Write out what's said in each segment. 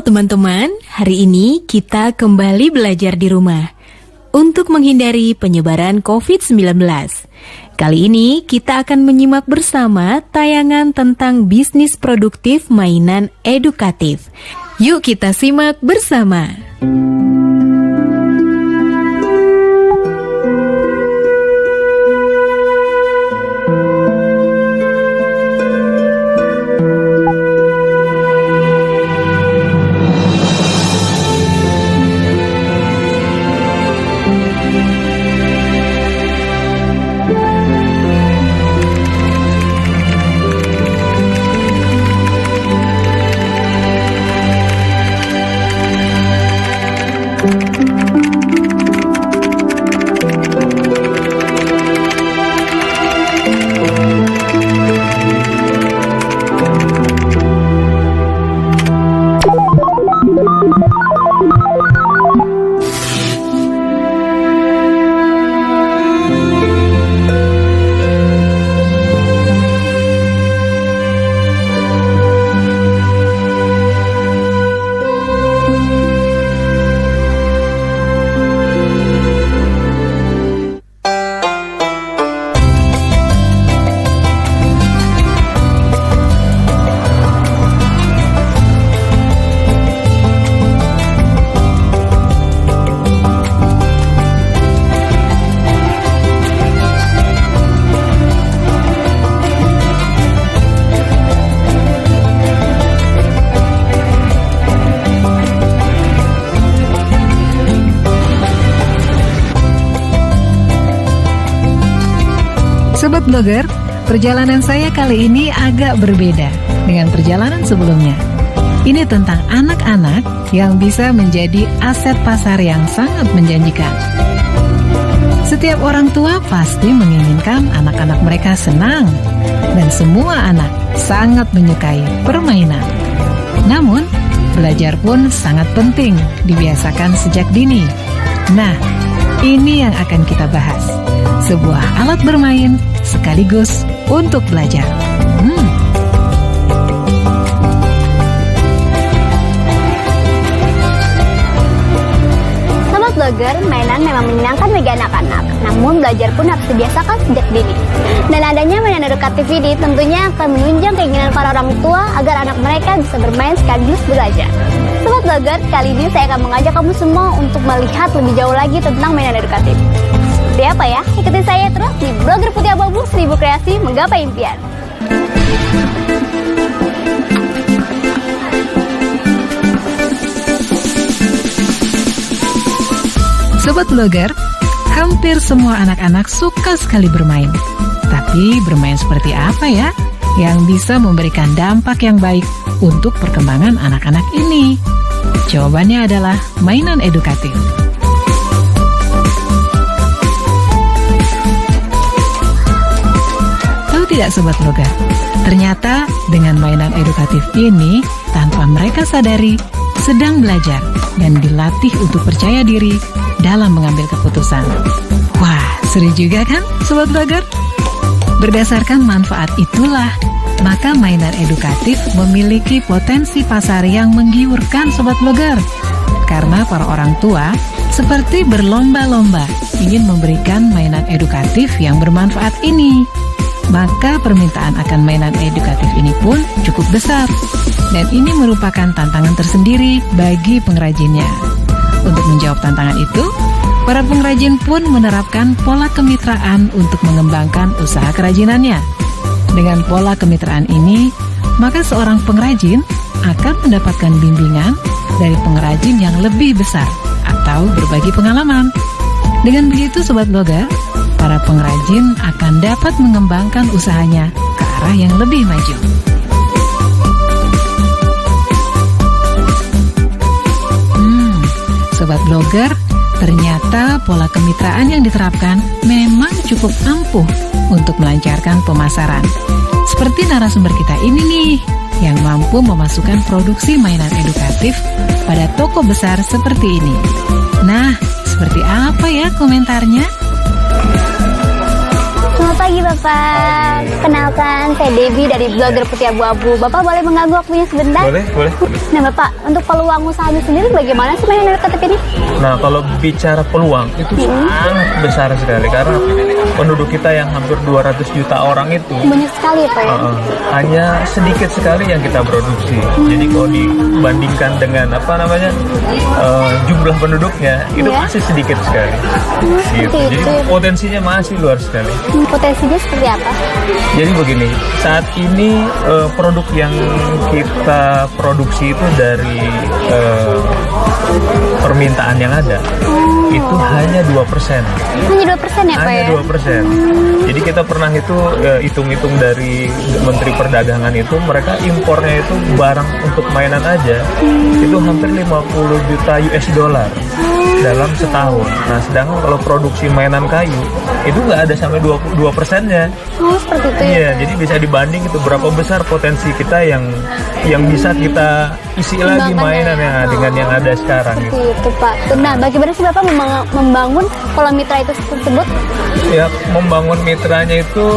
Halo teman-teman, hari ini kita kembali belajar di rumah untuk menghindari penyebaran COVID-19. Kali ini kita akan menyimak bersama tayangan tentang bisnis produktif mainan edukatif. Yuk kita simak bersama. Sobat Blogger, perjalanan saya kali ini agak berbeda dengan perjalanan sebelumnya. Ini tentang anak-anak yang bisa menjadi aset pasar yang sangat menjanjikan. Setiap orang tua pasti menginginkan anak-anak mereka senang, dan semua anak sangat menyukai permainan. Namun, belajar pun sangat penting dibiasakan sejak dini. Nah, ini yang akan kita bahas. Sebuah alat bermain sekaligus untuk belajar. Sobat Blogger, mainan memang menyenangkan bagi anak-anak. Namun belajar pun harus dibiasakan sejak dini. Dan adanya mainan edukatif ini tentunya akan menunjang keinginan para orang tua agar anak mereka bisa bermain sekaligus belajar. Sobat Blogger, kali ini saya akan mengajak kamu semua untuk melihat lebih jauh lagi tentang mainan edukatif. Seperti apa ya? Ikuti saya terus di Blogger Putih Abu-Abu 1000 Kreasi Menggapai Impian. Sobat Blogger, hampir semua anak-anak suka sekali bermain. Tapi bermain seperti apa ya yang bisa memberikan dampak yang baik untuk perkembangan anak-anak ini? Jawabannya adalah mainan edukatif. Tidak Sobat Blogger, ternyata dengan mainan edukatif ini tanpa mereka sadari sedang belajar dan dilatih untuk percaya diri dalam mengambil keputusan. Wah, seru juga kan Sobat Blogger? Berdasarkan manfaat itulah, maka mainan edukatif memiliki potensi pasar yang menggiurkan Sobat Blogger. Karena para orang tua seperti berlomba-lomba ingin memberikan mainan edukatif yang bermanfaat ini. Maka permintaan akan mainan edukatif ini pun cukup besar. Dan ini merupakan tantangan tersendiri bagi pengrajinnya. Untuk menjawab tantangan itu, para pengrajin pun menerapkan pola kemitraan untuk mengembangkan usaha kerajinannya. Dengan pola kemitraan ini, maka seorang pengrajin akan mendapatkan bimbingan dari pengrajin yang lebih besar atau berbagi pengalaman. Dengan begitu Sobat Blogger, para pengrajin akan dapat mengembangkan usahanya ke arah yang lebih maju. Sobat Blogger, ternyata pola kemitraan yang diterapkan memang cukup ampuh untuk melancarkan pemasaran. Seperti narasumber kita ini nih, yang mampu memasukkan produksi mainan edukatif pada toko besar seperti ini. Nah, seperti apa ya komentarnya? Selamat pagi Bapak. Kenalkan, saya Debbie dari blogger Putih Abu-Abu. Bapak boleh mengganggu waktunya sebentar? Boleh. Nah Bapak, untuk peluang usahanya sendiri bagaimana sih mainan edukatif ini? Nah, kalau bicara peluang itu sangat besar sekali karena penduduk kita yang hampir 200 juta orang itu Banyak sekali ya Pak ya? hanya sedikit sekali yang kita produksi. Jadi kalau dibandingkan dengan jumlah penduduknya itu masih sedikit sekali. Gitu. Jadi potensinya masih luar sekali. Potensinya seperti apa? Jadi begini, saat ini produk yang kita produksi itu dari permintaan yang ada itu hanya 2%. Hanya 2% ya Pak ya? Hanya 2%. Jadi kita pernah hitung-hitung dari Menteri Perdagangan itu, mereka impornya itu barang untuk mainan aja itu hampir 50 juta US dollar dalam setahun. Nah, sedangkan kalau produksi mainan kayu itu nggak ada sampai 22%-nya. Oh, seperti itu ya? Iya, jadi bisa dibanding itu berapa besar potensi kita yang bisa kita isi lagi mainannya dengan yang ada sekarang. Seperti itu Pak. Nah, bagaimana sih Bapak membangun pola mitra itu tersebut? Ya, membangun mitranya itu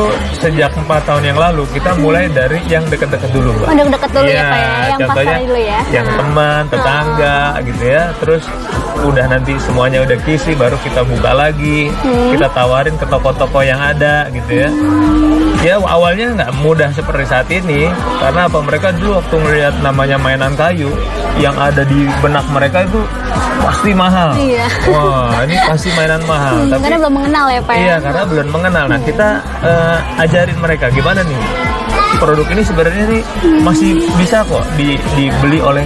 sejak 4 tahun yang lalu. Kita mulai dari yang dekat-dekat dulu, Mbak. Oh, dekat dulu ya Pak ya? Yang contohnya pasar dulu ya? yang teman, tetangga gitu ya. Terus udah nanti semuanya udah kisi, baru kita buka lagi. Kita tawarin ke toko-toko yang ada gitu ya. Ya awalnya nggak mudah seperti saat ini. Karena apa? Mereka dulu waktu melihat namanya mainan kayu, yang ada di benak mereka itu pasti mahal. Iya. Wah, ini pasti mainan mahal. Tapi karena belum mengenal ya Pak ya? Iya, karena belum mengenal. Nah, kita ajarin mereka gimana nih produk ini sebenarnya nih masih bisa kok dibeli oleh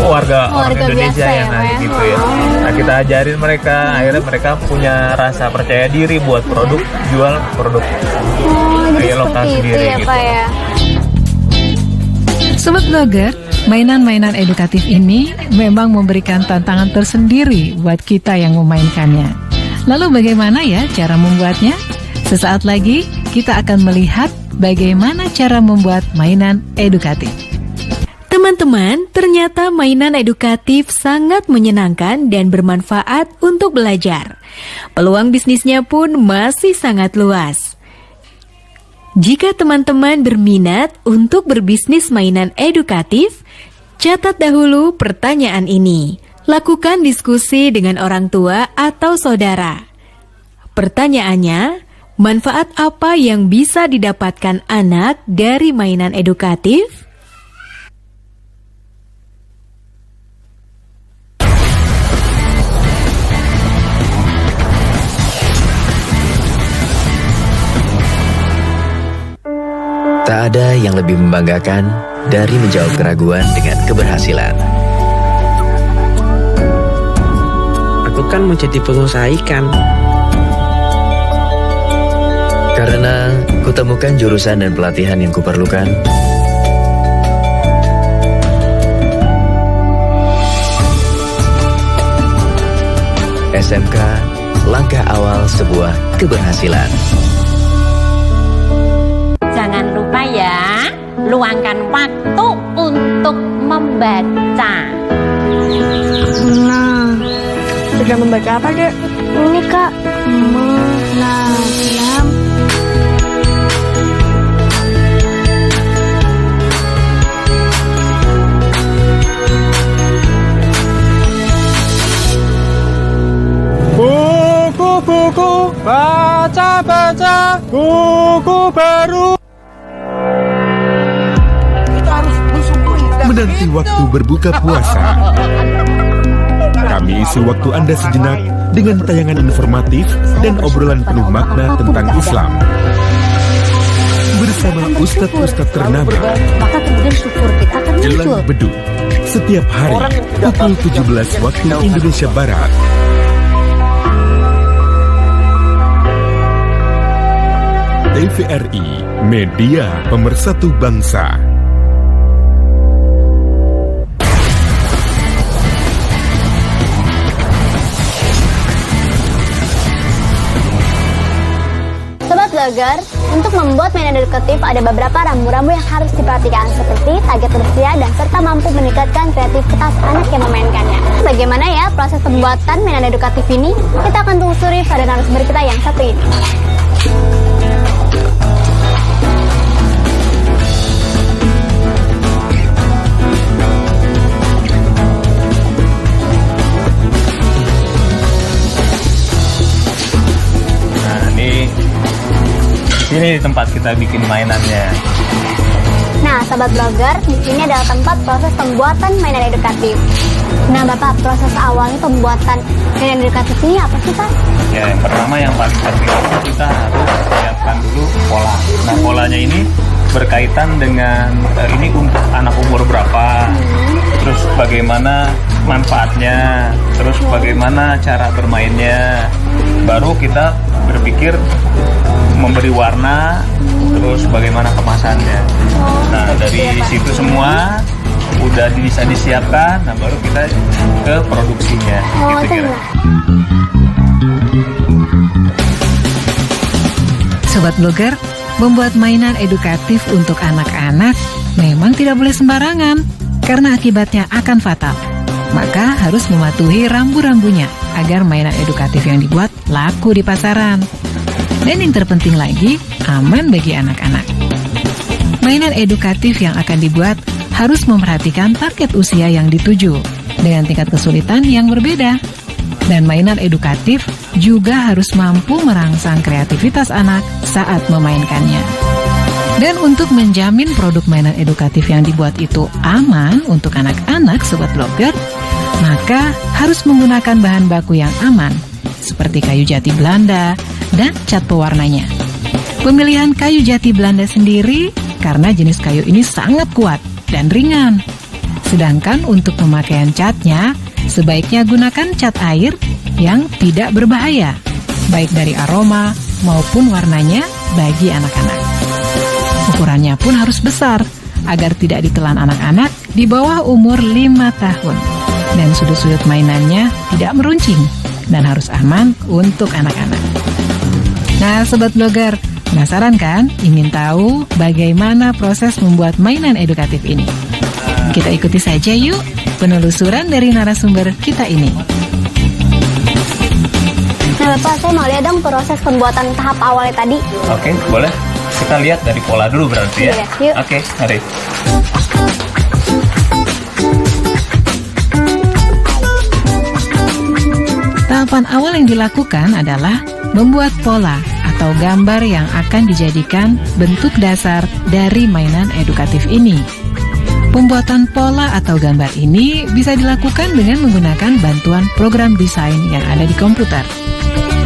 warga Indonesia biasa yang ya, ada gitu ya. Nah, kita ajarin mereka, akhirnya mereka punya rasa percaya diri buat jual produk jadi lokal seperti sendiri itu ya gitu. Pak ya? Sobat blogger, mainan-mainan edukatif ini memang memberikan tantangan tersendiri buat kita yang memainkannya. Lalu bagaimana ya cara membuatnya? Sesaat lagi kita akan melihat bagaimana cara membuat mainan edukatif. Teman-teman, ternyata mainan edukatif sangat menyenangkan dan bermanfaat untuk belajar. Peluang bisnisnya pun masih sangat luas. Jika teman-teman berminat untuk berbisnis mainan edukatif, catat dahulu pertanyaan ini. Lakukan diskusi dengan orang tua atau saudara. Pertanyaannya, manfaat apa yang bisa didapatkan anak dari mainan edukatif? Tak ada yang lebih membanggakan dari menjawab keraguan dengan keberhasilan. Aku kan mau jadi pengusaha ikan. Karena kutemukan jurusan dan pelatihan yang kuperlukan. SMK, langkah awal sebuah keberhasilan. Jangan lupa ya, luangkan waktu untuk membaca. Nah, sudah membaca apa Dek? Ini Kak, menanam. Buku-buku, baca-baca, buku baru. Menanti waktu berbuka puasa. Kami isi waktu Anda sejenak dengan tayangan informatif dan obrolan penuh makna tentang Islam. Bersama Ustadz-Ustadz ternama. Maka kemudian syukur kita akan muncul. Jelang Beduk, setiap hari pukul 17 waktu Indonesia Barat. TVRI, media pemersatu bangsa. Sobat blogger, untuk membuat mainan edukatif ada beberapa rambu-rambu yang harus diperhatikan seperti target usia dan serta mampu meningkatkan kreativitas anak yang memainkannya. Bagaimana ya proses pembuatan mainan edukatif ini? Kita akan telusuri pada narasumber kita yang satu ini. Ini tempat kita bikin mainannya. Nah, Sobat Blogger, di sini adalah tempat proses pembuatan mainan edukatif. Nah, Bapak, proses awalnya pembuatan mainan edukatif ini apa sih, Pak? Ya, yang pertama yang paling penting kita harus siapkan dulu pola. Nah, polanya ini berkaitan dengan ini untuk anak umur berapa, terus bagaimana manfaatnya, terus bagaimana cara bermainnya. Baru kita berpikir memberi warna, terus bagaimana kemasannya. Nah, dari situ semua udah bisa disiapkan, nah baru kita ke produksinya. Gitu kira. Sobat Blogger, membuat mainan edukatif untuk anak-anak memang tidak boleh sembarangan, karena akibatnya akan fatal. Maka harus mematuhi rambu-rambunya agar mainan edukatif yang dibuat laku di pasaran. Dan yang terpenting lagi, aman bagi anak-anak. Mainan edukatif yang akan dibuat harus memperhatikan target usia yang dituju dengan tingkat kesulitan yang berbeda. Dan mainan edukatif juga harus mampu merangsang kreativitas anak saat memainkannya. Dan untuk menjamin produk mainan edukatif yang dibuat itu aman untuk anak-anak, Sobat Blogger, maka harus menggunakan bahan baku yang aman, seperti kayu jati Belanda dan cat pewarnanya. Pemilihan kayu jati Belanda sendiri karena jenis kayu ini sangat kuat dan ringan. Sedangkan untuk pemakaian catnya, sebaiknya gunakan cat air yang tidak berbahaya, baik dari aroma maupun warnanya bagi anak-anak. Ukurannya pun harus besar, agar tidak ditelan anak-anak di bawah umur 5 tahun. Dan sudut-sudut mainannya tidak meruncing, dan harus aman untuk anak-anak. Nah, Sobat Blogger, penasaran kan? Ingin tahu bagaimana proses membuat mainan edukatif ini? Kita ikuti saja yuk penelusuran dari narasumber kita ini. Nah, Bapak, saya mau lihat dong proses pembuatan tahap awalnya tadi. Oke, boleh. Kita lihat dari pola dulu berarti ya. Iya, yuk. Oke, mari. Tahapan awal yang dilakukan adalah membuat pola atau gambar yang akan dijadikan bentuk dasar dari mainan edukatif ini. Pembuatan pola atau gambar ini bisa dilakukan dengan menggunakan bantuan program desain yang ada di komputer.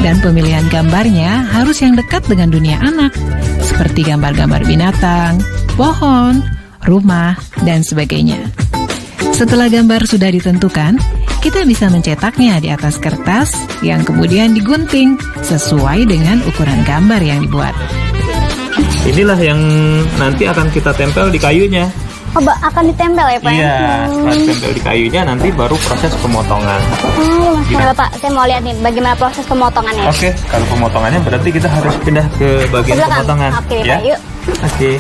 Dan pemilihan gambarnya harus yang dekat dengan dunia anak, seperti gambar-gambar binatang, pohon, rumah, dan sebagainya. Setelah gambar sudah ditentukan, kita bisa mencetaknya di atas kertas yang kemudian digunting sesuai dengan ukuran gambar yang dibuat. Inilah yang nanti akan kita tempel di kayunya. Oh, akan ditempel ya, Pak? Iya, setelah ditempel di kayunya nanti baru proses pemotongan. Nah, Bapak, saya mau lihat nih bagaimana proses pemotongannya. Oke, kalau pemotongannya berarti kita harus pindah ke bagian pemotongan. Oke, ya? Pak, yuk. Oke.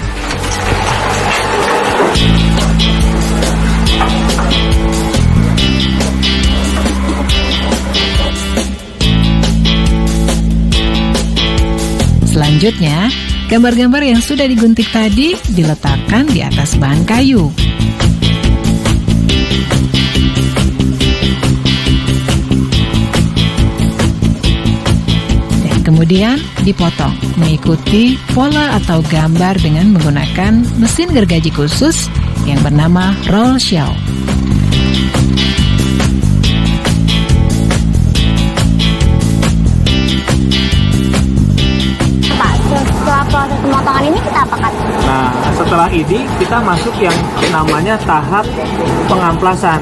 Selanjutnya, gambar-gambar yang sudah digunting tadi diletakkan di atas bahan kayu. Dan kemudian dipotong mengikuti pola atau gambar dengan menggunakan mesin gergaji khusus yang bernama roll shell. Proses pemotongan ini kita apakan? Nah, setelah ini kita masuk yang namanya tahap pengamplasan.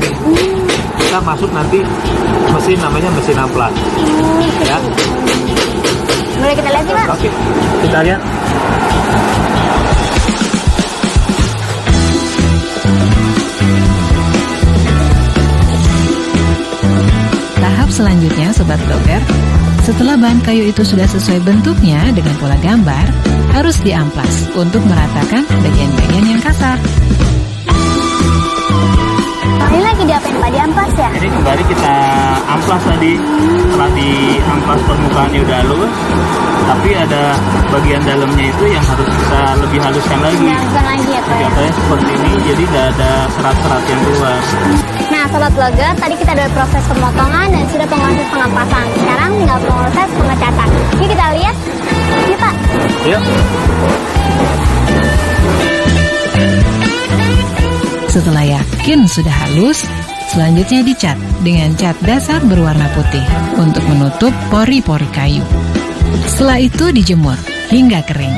Kita masuk nanti mesin namanya mesin amplas. Ya. Boleh kita lihat sih, Pak? Oke, kita lihat. Tahap selanjutnya, Sobat Blogger, setelah bahan kayu itu sudah sesuai bentuknya dengan pola gambar, harus diamplas untuk meratakan bagian-bagian yang kasar. Ini lagi diapain Pak? Diamplas ya? Ini kembali kita amplas tadi. Setelah diamplas permukaannya udah halus, tapi ada bagian dalamnya itu yang harus kita lebih haluskan lagi. Haluskan lagi ya Pak ya? Contohnya seperti ini, jadi nggak ada serat-serat yang keluar. Nah Sobat Blogger, tadi kita ada proses pemotongan dan sudah proses pengampasan. Sekarang tinggal proses pengecatan. Yuk kita lihat. Yuk Pak. Yuk. Setelah yakin sudah halus, selanjutnya dicat dengan cat dasar berwarna putih untuk menutup pori-pori kayu. Setelah itu dijemur hingga kering.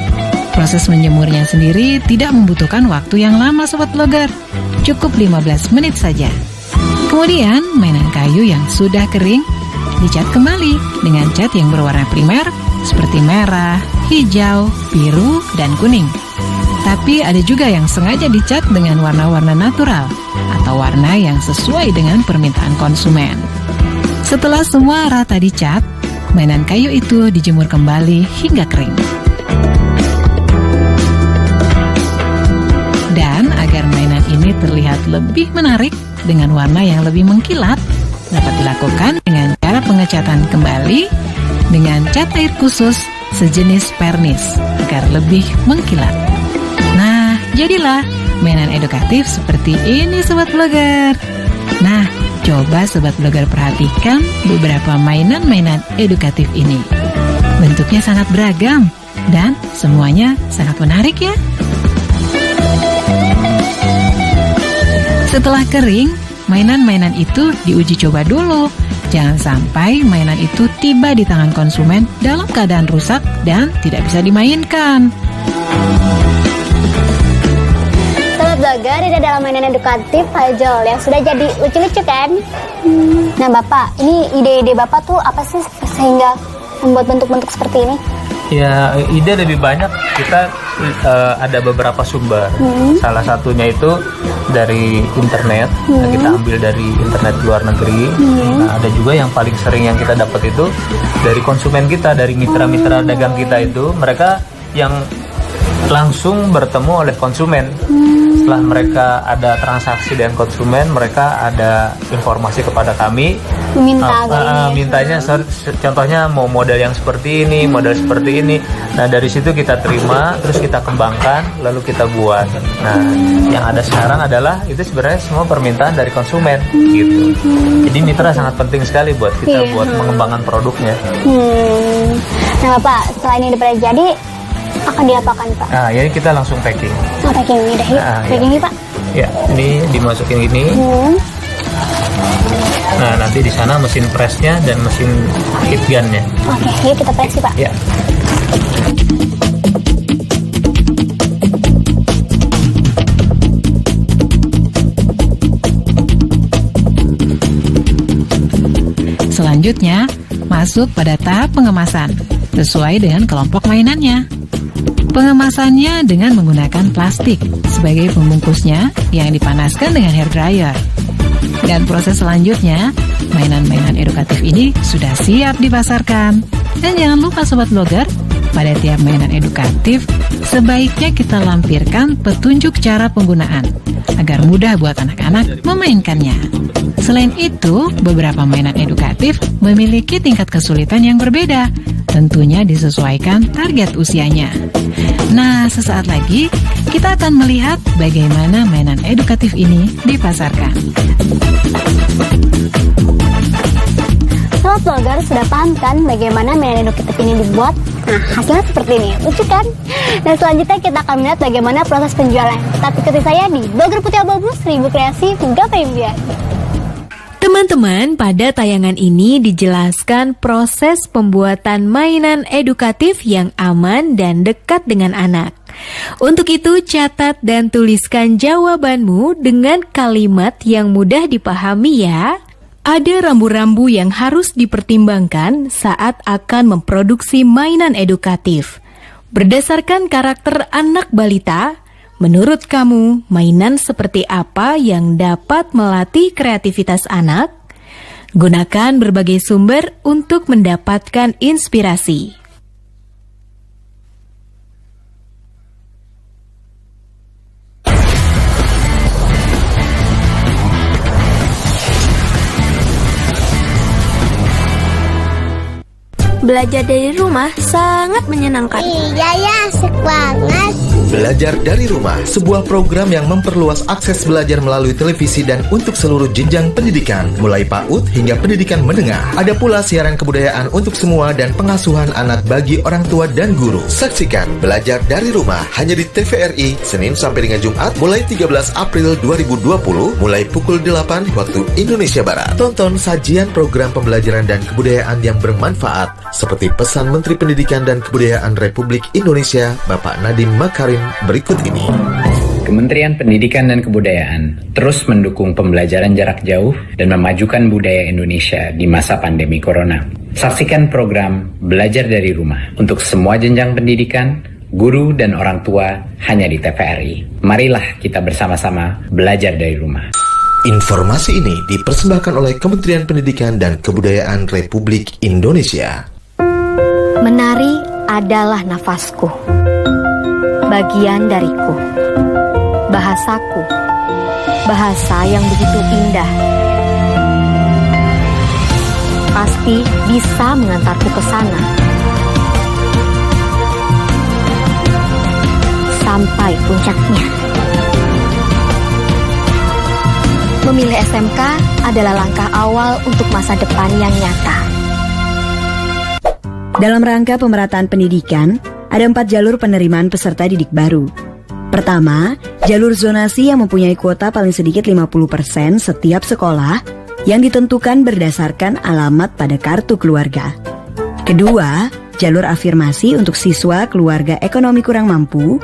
Proses menjemurnya sendiri tidak membutuhkan waktu yang lama Sobat Blogger, cukup 15 menit saja. Kemudian mainan kayu yang sudah kering dicat kembali dengan cat yang berwarna primer seperti merah, hijau, biru, dan kuning. Tapi ada juga yang sengaja dicat dengan warna-warna natural atau warna yang sesuai dengan permintaan konsumen. Setelah semua rata dicat, mainan kayu itu dijemur kembali hingga kering. Dan agar mainan ini terlihat lebih menarik dengan warna yang lebih mengkilat, dapat dilakukan dengan cara pengecatan kembali dengan cat air khusus sejenis pernis agar lebih mengkilat. Nah, jadilah mainan edukatif seperti ini Sobat Blogger. Nah, coba Sobat Blogger perhatikan beberapa mainan-mainan edukatif ini. Bentuknya sangat beragam dan semuanya sangat menarik ya. Setelah kering, mainan-mainan itu diuji coba dulu. Jangan sampai mainan itu tiba di tangan konsumen dalam keadaan rusak dan tidak bisa dimainkan. Blogger, ini adalah mainan edukatif puzzle yang sudah jadi lucu-lucu kan? Nah Bapak, ini ide-ide Bapak tuh apa sih sehingga membuat bentuk-bentuk seperti ini? Ya, ide lebih banyak. Kita ada beberapa sumber. Salah satunya itu dari internet. Nah, kita ambil dari internet luar negeri. Nah, ada juga yang paling sering yang kita dapat itu dari konsumen kita, dari mitra-mitra dagang kita itu. Mereka yang langsung bertemu oleh konsumen. Setelah mereka ada transaksi dengan konsumen, mereka ada informasi kepada kami. Mintanya contohnya mau model yang seperti ini, model seperti ini. Nah, dari situ kita terima, terus kita kembangkan, lalu kita buat. Nah, yang ada sekarang adalah itu sebenarnya semua permintaan dari konsumen gitu. Jadi mitra sangat penting sekali buat kita buat mengembangkan produknya. Nah Bapak, setelah ini udah jadi, akan diapakan Pak? Nah, ini kita langsung packing. Oh, packing ini dah yuk. Packing ini Pak. Ya, ini dimasukin ini. Nah, nanti di sana mesin pressnya dan mesin heat gunnya. Oke, yuk kita press Pak. Ya. Selanjutnya, masuk pada tahap pengemasan sesuai dengan kelompok mainannya. Pengemasannya dengan menggunakan plastik sebagai pembungkusnya yang dipanaskan dengan hair dryer. Dan proses selanjutnya, mainan-mainan edukatif ini sudah siap dipasarkan. Dan jangan lupa Sobat Blogger, pada tiap mainan edukatif, sebaiknya kita lampirkan petunjuk cara penggunaan agar mudah buat anak-anak memainkannya. Selain itu, beberapa mainan edukatif memiliki tingkat kesulitan yang berbeda, tentunya disesuaikan target usianya. Nah, sesaat lagi kita akan melihat bagaimana mainan edukatif ini dipasarkan. Sobat Blogger, sudah paham kan bagaimana mainan edukatif ini dibuat? Nah, hasilnya seperti ini, lucu kan? Dan selanjutnya kita akan melihat bagaimana proses penjualan. Tetap ikuti saya di Blogger Putih Abu-Abu 1000 Kreasi Gapai Impian. Teman-teman, pada tayangan ini dijelaskan proses pembuatan mainan edukatif yang aman dan dekat dengan anak. Untuk itu, catat dan tuliskan jawabanmu dengan kalimat yang mudah dipahami ya. Ada rambu-rambu yang harus dipertimbangkan saat akan memproduksi mainan edukatif. Berdasarkan karakter anak balita, menurut kamu, mainan seperti apa yang dapat melatih kreativitas anak? Gunakan berbagai sumber untuk mendapatkan inspirasi. belajar dari rumah sangat menyenangkan. Iya ya, asik banget. Belajar dari Rumah, sebuah program yang memperluas akses belajar melalui televisi dan untuk seluruh jenjang pendidikan, mulai PAUD hingga pendidikan menengah. Ada pula siaran kebudayaan untuk semua dan pengasuhan anak bagi orang tua dan guru. Saksikan Belajar dari Rumah hanya di TVRI, Senin sampai dengan Jumat, mulai 13 April 2020, mulai pukul 8 waktu Indonesia Barat. Tonton sajian program pembelajaran dan kebudayaan yang bermanfaat, seperti pesan Menteri Pendidikan dan Kebudayaan Republik Indonesia, Bapak Nadiem Makarim berikut ini. Kementerian Pendidikan dan Kebudayaan terus mendukung pembelajaran jarak jauh dan memajukan budaya Indonesia di masa pandemi corona. Saksikan program Belajar dari Rumah untuk semua jenjang pendidikan, guru dan orang tua hanya di TVRI. Marilah kita bersama-sama belajar dari rumah. Informasi ini dipersembahkan oleh Kementerian Pendidikan dan Kebudayaan Republik Indonesia. Menari adalah nafasku, bagian dariku, bahasaku, bahasa yang begitu indah. Pasti bisa mengantarku ke sana, sampai puncaknya. Memilih SMK adalah langkah awal untuk masa depan yang nyata. Dalam rangka pemerataan pendidikan, ada 4 jalur penerimaan peserta didik baru. Pertama, jalur zonasi yang mempunyai kuota paling sedikit 50% setiap sekolah yang ditentukan berdasarkan alamat pada kartu keluarga. Kedua, jalur afirmasi untuk siswa keluarga ekonomi kurang mampu,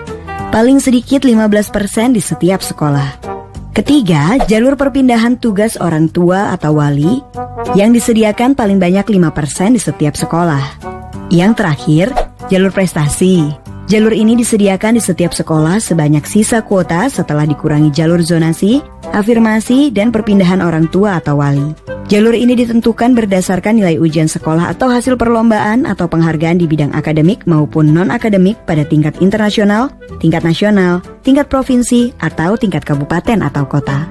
paling sedikit 15% di setiap sekolah. Ketiga, jalur perpindahan tugas orang tua atau wali yang disediakan paling banyak 5% di setiap sekolah. Yang terakhir, jalur prestasi. Jalur ini disediakan di setiap sekolah sebanyak sisa kuota setelah dikurangi jalur zonasi, afirmasi, dan perpindahan orang tua atau wali. Jalur ini ditentukan berdasarkan nilai ujian sekolah atau hasil perlombaan atau penghargaan di bidang akademik maupun non-akademik pada tingkat internasional, tingkat nasional, tingkat provinsi, atau tingkat kabupaten atau kota.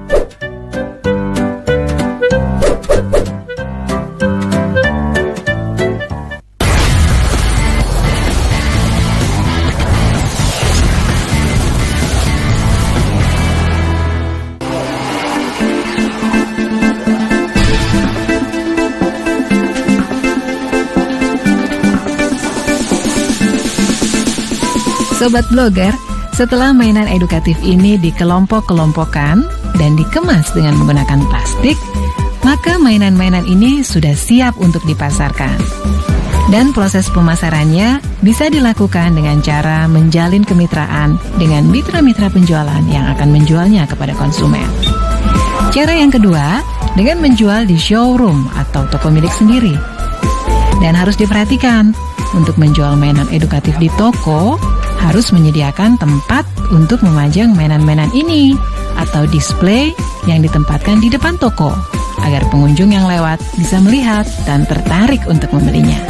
Sobat Blogger, setelah mainan edukatif ini dikelompok-kelompokkan dan dikemas dengan menggunakan plastik, maka mainan-mainan ini sudah siap untuk dipasarkan. Dan proses pemasarannya bisa dilakukan dengan cara menjalin kemitraan dengan mitra-mitra penjualan yang akan menjualnya kepada konsumen. Cara yang kedua, dengan menjual di showroom atau toko milik sendiri. Dan harus diperhatikan, untuk menjual mainan edukatif di toko, harus menyediakan tempat untuk memajang mainan-mainan ini atau display yang ditempatkan di depan toko agar pengunjung yang lewat bisa melihat dan tertarik untuk membelinya.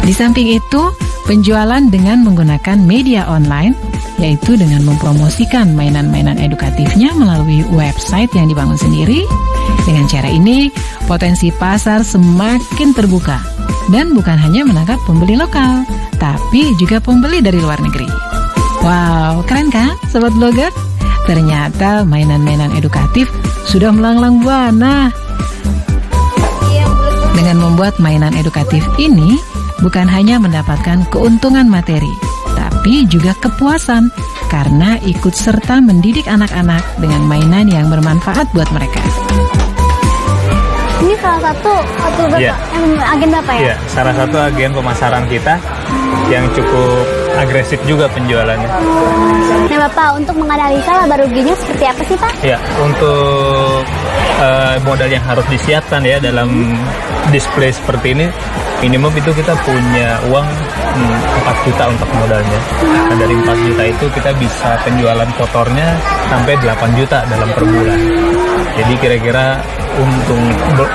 Di samping itu, penjualan dengan menggunakan media online, yaitu dengan mempromosikan mainan-mainan edukatifnya melalui website yang dibangun sendiri. Dengan cara ini, potensi pasar semakin terbuka dan bukan hanya menangkap pembeli lokal, tapi juga pembeli dari luar negeri. Wow, keren kan, Sobat Blogger? Ternyata mainan-mainan edukatif sudah melanglang buana. Dengan membuat mainan edukatif ini, bukan hanya mendapatkan keuntungan materi, tapi juga kepuasan karena ikut serta mendidik anak-anak dengan mainan yang bermanfaat buat mereka. Ini salah satu agen Bapak ya? Iya, salah satu agen pemasaran kita yang cukup agresif juga penjualannya. Nah Bapak, untuk menganalisa laba ruginya seperti apa sih Pak? Ya, untuk modal yang harus disiapkan ya dalam display seperti ini, minimum itu kita punya uang 4 juta untuk modalnya. Nah, dari 4 juta itu kita bisa penjualan kotornya sampai 8 juta dalam per bulan. Jadi kira-kira untung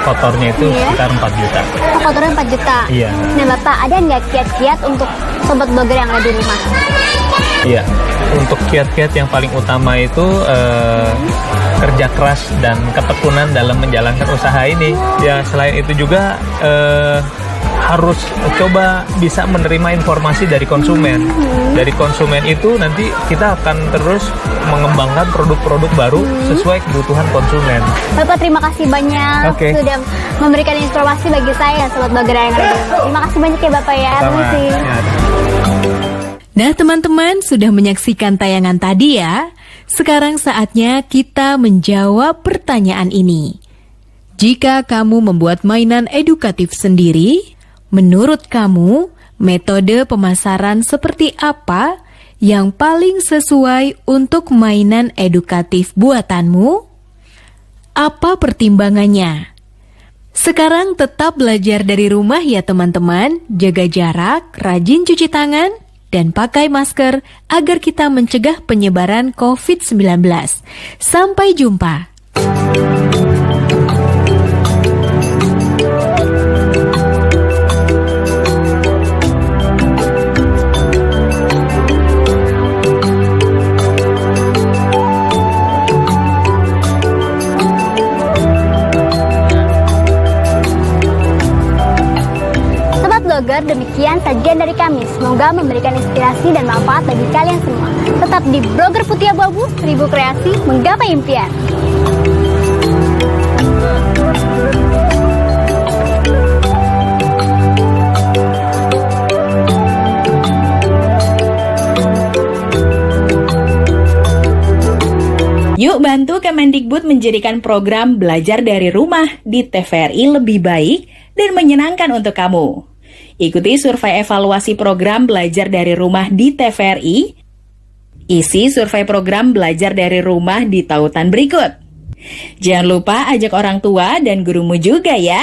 kotornya itu sekitar 4 juta. Oh, kotornya 4 juta? Iya. Nah Bapak, ada nggak kiat-kiat untuk Sobat Blogger yang ada di rumah? Iya, untuk kiat-kiat yang paling utama itu kerja keras dan ketekunan dalam menjalankan usaha ini. Ya, selain itu juga harus coba bisa menerima informasi dari konsumen. Dari konsumen itu nanti kita akan terus mengembangkan produk-produk baru sesuai kebutuhan konsumen. Bapak, terima kasih banyak sudah memberikan informasi bagi saya, Sobat Blogger yang ada. Terima kasih banyak ya Bapak ya. Terima kasih. Nah teman-teman, sudah menyaksikan tayangan tadi ya. Sekarang saatnya kita menjawab pertanyaan ini. Jika kamu membuat mainan edukatif sendiri, menurut kamu metode pemasaran seperti apa yang paling sesuai untuk mainan edukatif buatanmu? Apa pertimbangannya? Sekarang tetap belajar dari rumah ya teman-teman, jaga jarak, rajin cuci tangan, dan pakai masker agar kita mencegah penyebaran COVID-19. Sampai jumpa. Demikian sajian dari kami. Semoga memberikan inspirasi dan manfaat bagi kalian semua. Tetap di Blogger Putih Abu-Abu, 1000 kreasi menggapai impian. Yuk bantu Kemendikbud menjadikan program belajar dari rumah di TVRI lebih baik dan menyenangkan untuk kamu. Ikuti survei evaluasi program belajar dari rumah di TVRI. Isi survei program belajar dari rumah di tautan berikut. Jangan lupa ajak orang tua dan gurumu juga ya.